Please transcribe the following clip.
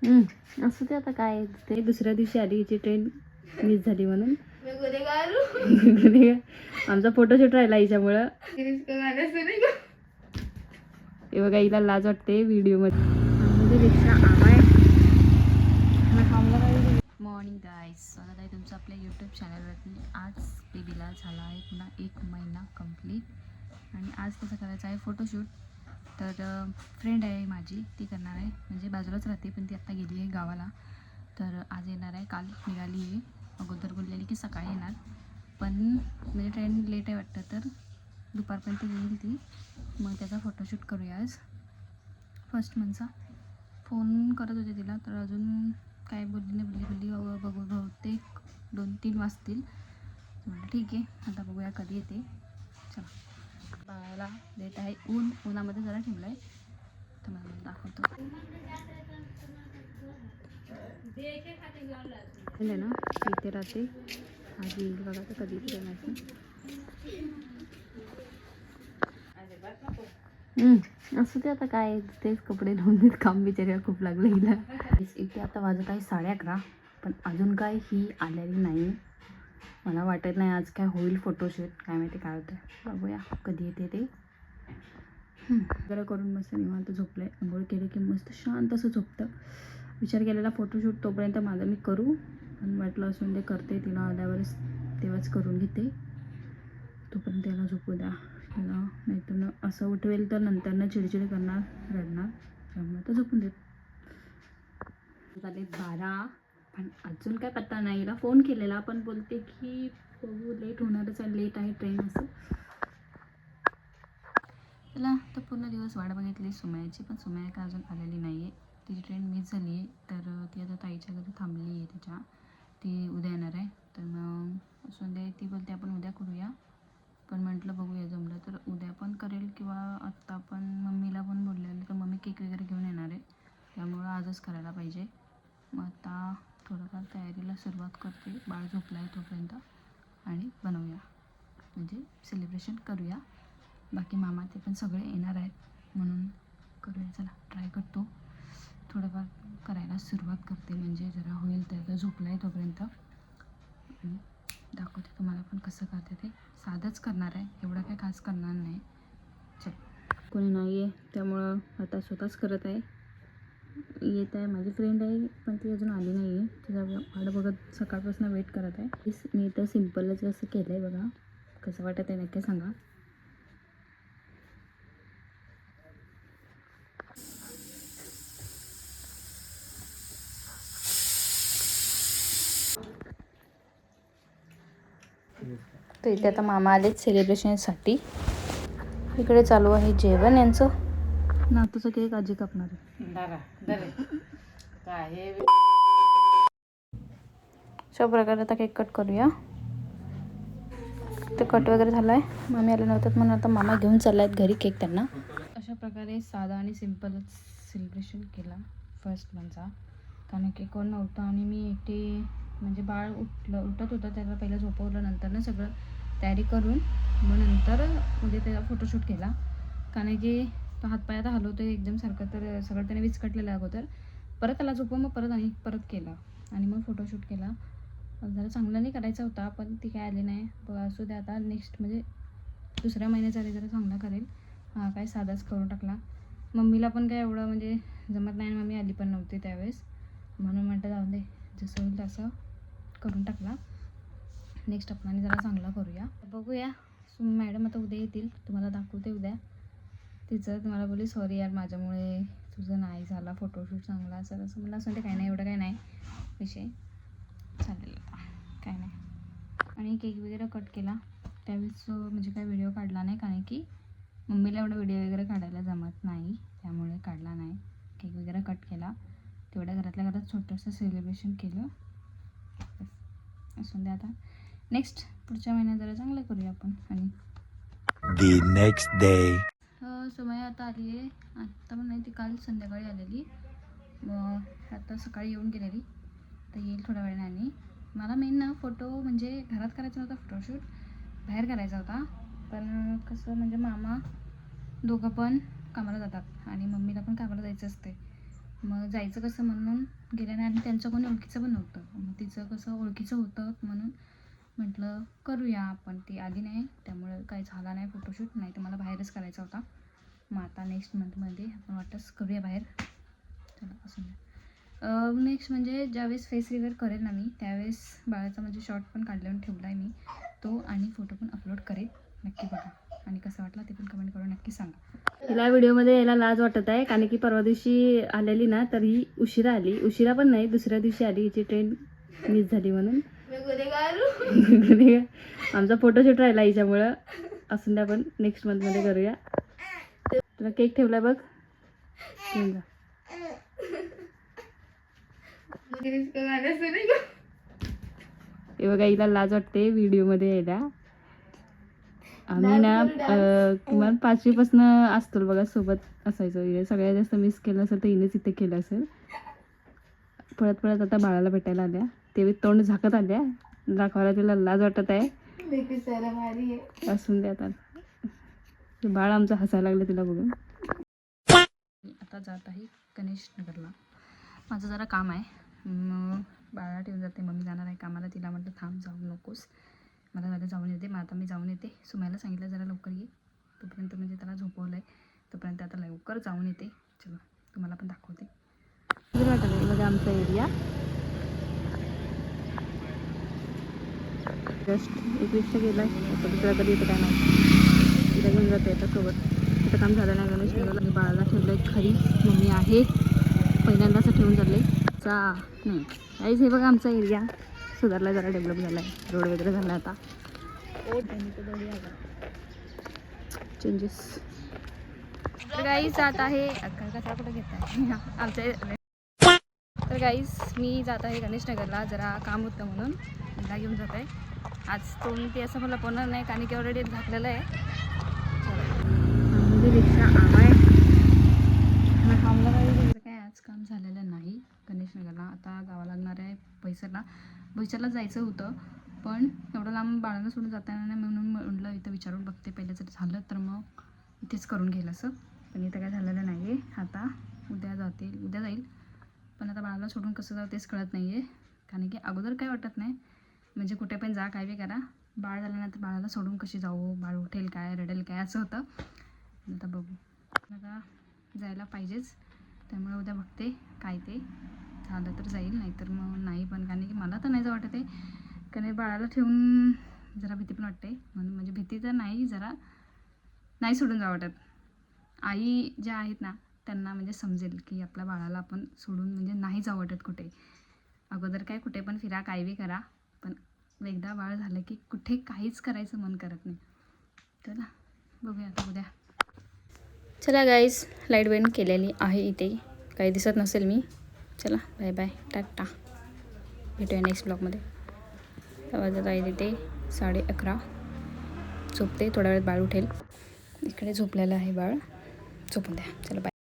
असं ते आता काय ते दुसऱ्या दिवशी आली हिची ट्रेन मिस झाली म्हणून आमचा फोटोशूट राहिला हिच्यामुळं. हे बघा हिला लाज वाटते व्हिडिओ मध्ये रिक्षा आवाय. मॉर्निंग गाईज, स्वागत आहे तुमचं आपल्या यूट्यूब चॅनलवरती. आज बेबीला झाला आहे पुन्हा 1 महिना कंप्लीट आणि आज कसं करायचं आहे फोटोशूट. तर फ्रेंड आहे माझी, ती करणार आहे, म्हणजे बाजूलाच राहते पण ती आत्ता गेली आहे गावाला. तर आज येणार आहे, काल निघाली आहे. अगोदर बोललेली की सकाळी येणार, पण म्हणजे ट्रेन लेट आहे वाटतं, तर दुपारपर्यंत येईल ती. मग त्याचा फोटोशूट करूया आज. फर्स्ट मंथचा फोन करत होते तिला, तर अजून काय बोलली नाही. बोलली बघू बहुतेक 2-3 वाजतील. म्हटलं ठीक आहे, आता बघूया कधी येते. चला, बाळाला लेट आहे, उन्हामध्ये जरा ठेवलं आहे, तर मला दाखवतो. ना इथे राहते, आज येईल बघा, तर कधी इथे माहिती. असं ते आता काय तेच कपडे धुवून देत, काम बिचाऱ्याला खूप लागलं हिला. इथे आता वाजत आहे 11:30, पण अजून काय ही आलेली नाही. मला वाटत नाही आज काय होईल फोटोशूट, काय माहिती काय होतं. बघूया कधी येते ते. जरा करून मस्त निवांत झोपलं आहे. आंघोळ केली की मस्त शांत असं झोपतं. विचार केलेला फोटोशूट तोपर्यंत माझं मी करू, पण वाटलं असून ते करते, तिला आल्यावरच तेव्हाच करून घेते. तोपर्यंत त्याला झोपू द्या तिला, नाहीतर असं उठवेल तर नंतर चिडचिड करणार, रडणार, त्यामुळे तर झोपून देत. झाले 12, पण अजून काय पत्ता नाही. हिला फोन केलेला पण बोलते की बघू लेट होणारच आहे, लेट आहे ट्रेन असं. चला, तर पूर्ण दिवस वाट बघितली सुमयाची, पण सुमया काय अजून आलेली नाही आहे. तिची ट्रेन मिस झाली आहे, तर ती आता ताईच्या घरी थांबली आहे त्याच्या. ती उद्या येणार आहे, तर मग असून दे. ती बोलते आपण उद्या करूया, पण म्हटलं बघूया, जमलं तर उद्या पण करेल किंवा आत्ता. पण मम्मीला पण बोललेलं, तर मम्मी केक वगैरे घेऊन येणार आहे, त्यामुळं आजच करायला पाहिजे. मग आता थोडंफार तयारीला सुरुवात करते, बाळ झोपला आहे तोपर्यंत, आणि बनवूया, म्हणजे सेलिब्रेशन करूया. बाकी मामा ते पण सगळे येणार आहेत, म्हणून करूया. चला, ट्राय करतो, थोडंफार करायला सुरुवात करते, म्हणजे जरा होईल. तर झोपला आहे तोपर्यंत आणि दाखवते तुम्हाला पण कसं करते ते. साधंच करणार आहे, एवढं काय खास करणार नाही. चल, कोणी नाही आहे त्यामुळं आता स्वतःच करत आहे. येत आहे माझी फ्रेंड आहे, पण ती अजून आली नाही आहे. तिचा वाट बघत सकाळपासून वेट करत आहे. मी तर सिम्पलच असं केलं आहे बघा, कसं वाटत आहे नक्की सांगा. तर इथे आता मामा आलेत सेलिब्रेशनसाठी. इकडे चालू आहे जेवण यांचं. नातूचा केक आजी कापणार आहे. अशा प्रकारे आता केक कट करूया. ते कट वगैरे झाला आहे. मामी आले नव्हतात म्हणून आता मामा घेऊन चालला आहेत घरी केक त्यांना. अशा प्रकारे साधा आणि सिम्पलच सेलिब्रेशन केला फर्स्ट मंथचा, कारण की कोण नव्हतं आणि मी एकटी, म्हणजे बाळ उठत होतं, त्याला पहिलं झोपवलं, नंतर ना सगळं तयारी करून मग नंतर म्हणजे त्याचा फोटोशूट केला. कारण की तो हातपाय आता हलवतो एकदम सारखं, तर सगळं त्याने विस्कटलेलं अगोदर. परत त्याला झोपवून मग परत केला आणि मग फोटोशूट केला. जरा चांगला नाही करायचा होता, पण ती काय आली नाही. असू दे, आता नेक्स्ट म्हणजे दुसऱ्या महिन्यात आली जरा चांगला करेल. हा काय साधाच करून टाकला. मम्मीला पण काय एवढं म्हणजे जमत नाही, मम्मी आली पण नव्हती त्यावेळेस, म्हणून म्हटलं जाऊ दे, जसं होईल तसं करून टाकला. नेक्स्ट आपण आणि जरा चांगला करूया. बघूया. मॅडम आता उद्या येतील, तुम्हाला दाखवते उद्या. तिचं तुम्हाला बोलली सॉरी यार, माझ्यामुळे तुझं नाही झाला फोटोशूट चांगला असेल असं. मला असं काही नाही, एवढं काही नाही विषय, चालेल आता काय नाही. आणि केक वगैरे कट केला त्यावेळेस म्हणजे काय व्हिडिओ काढला नाही, कारण की मम्मीला एवढा व्हिडिओ वगैरे काढायला जमत नाही, त्यामुळे काढला नाही. केक वगैरे कट केला, तेवढ्या घरातल्या घरात छोटंसं सेलिब्रेशन केलं. असून दे, आता नेक्स्ट पुढच्या महिन्यात जरा चांगलं करूया आपण. आणि The next day. समय आता आली आहे, आत्ता पण नाही, ती काल संध्याकाळी आलेली, मग आता सकाळी येऊन गेलेली, तर येईल थोड्या वेळाने. आणि मला मेन ना फोटो म्हणजे घरात करायचा नव्हता फोटोशूट, बाहेर करायचा होता. पण कसं म्हणजे मामा दोघं पण कामाला जातात आणि मम्मीला पण कामाला जायचं असते, मग जायचं कसं म्हणून गेलं नाही आणि त्यांचं कोणी ओळखीचं पण नव्हतं. मग तिचं कसं ओळखीचं होतं म्हणून म्हटलं करूया आपण. ती आधी नाही त्यामुळे काही झाला नाही फोटोशूट, नाही तर मला बाहेरच करायचा होता. मग आता नेक्स्ट मंथमध्ये आपण वाटतच करूया बाहेर. चला असं नेक्स्ट म्हणजे ज्यावेळेस फेस रिव्हील करेल ना मी त्यावेळेस बाळाचा म्हणजे शॉर्ट पण काढल्यावर ठेवला आहे मी तो, आणि फोटो पण अपलोड करेल. नक्की बघा आणि कसं वाटलं ते पण कमेंट करून नक्की सांगा. हिला व्हिडिओमध्ये यायला लाज वाटत आहे कारण की परवा दिवशी आलेली ना तर ही उशिरा आली. उशिरा पण नाही, दुसऱ्या दिवशी आली. हिची ट्रेन मिस झाली म्हणून. आमचा फोटोशूट राहिला हिच्यामुळं. असून द्या पण नेक्स्ट मंथमध्ये करूया. तुला केक ठेवला बघ, घेऊन जा. हे बघा हिला लाज वाटते व्हिडिओमध्ये यायला. आम्ही ना किमान 5वीपासून असतो बघा सोबत असायचो. हिने सगळ्यात जास्त मिस केलं असेल तर हिनेच इथे केलं असेल. पळत पळत आता बाळाला भेटायला आल्या. ते तोंड झाकत आल्या, दाखवायला तिला लाज वाटत आहे. असून द्या आता. बाळ आमचं हसायला लागलं तिला बघून. आता जात आहे गणेश नगरला. माझं जरा काम आहे, मग बाळाला ठेवून जाते. मम्मी जाणार आहे कामाला. तिला म्हटलं थांब, जाऊ नकोस, मला जरा जाऊन येते. मग आता मी जाऊन येते. सुमायला सांगितलं जरा लवकर ये, तोपर्यंत म्हणजे त्याला झोपवलं आहे तोपर्यंत आता लवकर जाऊन येते. चला तुम्हाला पण दाखवते. वाटत बघा आमचा एरिया. जस्ट 21 गेला आहे. आता दुसरा कधी येतं काय नाही. तिला घेऊन जाते आता सोबत. तिथं काम झालं नाही गणेश नगरला. बाळाला ठेवलं आहे खरी मम्मी आहे. पहिल्यांदा असं ठेवून चाललं आहे नाही काहीच. हे बघा आमचा एरिया सुधारला, जरा डेव्हलप झाला आहे. रोड वगैरे झाला आता. चेंजेस. तर गाईज जात आहे. कचरा कुठं घेत आहे आमच्या. तर गाईज मी जात आहे गणेश नगरला. जरा काम होतं म्हणून मला घेऊन जात आहे. आज तोंड ते असं मला पोहणार नाही कारण की ऑलरेडी झाकलेलं आहे. म्हणजे रिक्षा आवाय थांबलं काय आज काम झालेलं नाही गणेश नगरला. आता जावं लागणार आहे बोईसरला जायचं होतं, पण एवढं लांब बाळाला सोडून जाता येणार नाही म्हणून म्हटलं इथं विचारून बघते. पहिलं जर झालं तर मग इथेच करून घेईल असं. पण इथं काय झालेलं नाही आहे. आता उद्या जाईल. पण आता बाळाला सोडून कसं जाऊ तेच कळत नाही आहे. कारण की अगोदर काय वाटत नाही, म्हणजे कुठे पण जा काय बी करा, बाळ झाल्यानंतर बाळाला सोडून कशी जाऊ, बाळ उठेल काय रडेल काय असं होतं. आता बघू, आता जायला पाहिजेच. त्यामुळे उद्या बघते काय ते झालं तर जाईल, नाहीतर मग नाही. पण कारण की मला तर नाही जाऊ वाटत आहे कारण बाळाला ठेवून जरा भीती पण वाटते. म्हणून म्हणजे भीती तर नाही, जरा नाही सोडून जावं वाटत. आई ज्या आहेत ना त्यांना म्हणजे समजेल की आपल्या बाळाला आपण सोडून म्हणजे नाही जावं वाटत कुठे. अगोदर काय कुठे पण फिरा काय बी करा, पण एकदा बाळ झालं की कुठे काहीच करायचं मन करत नाही. चला बघूया आता उद्या. चला गाईज, लाईट बंद केलेली आहे इथे, काही दिसत नसेल मी. चला बाय बाय, टाटा, भेटूया नेक्स्ट ब्लॉगमध्ये. वाजत आहे तिथे 11:30. झोपते थोड्या वेळात, बाळ उठेल. इकडे झोपलेलं आहे बाळ, झोपून द्या. चला बाय.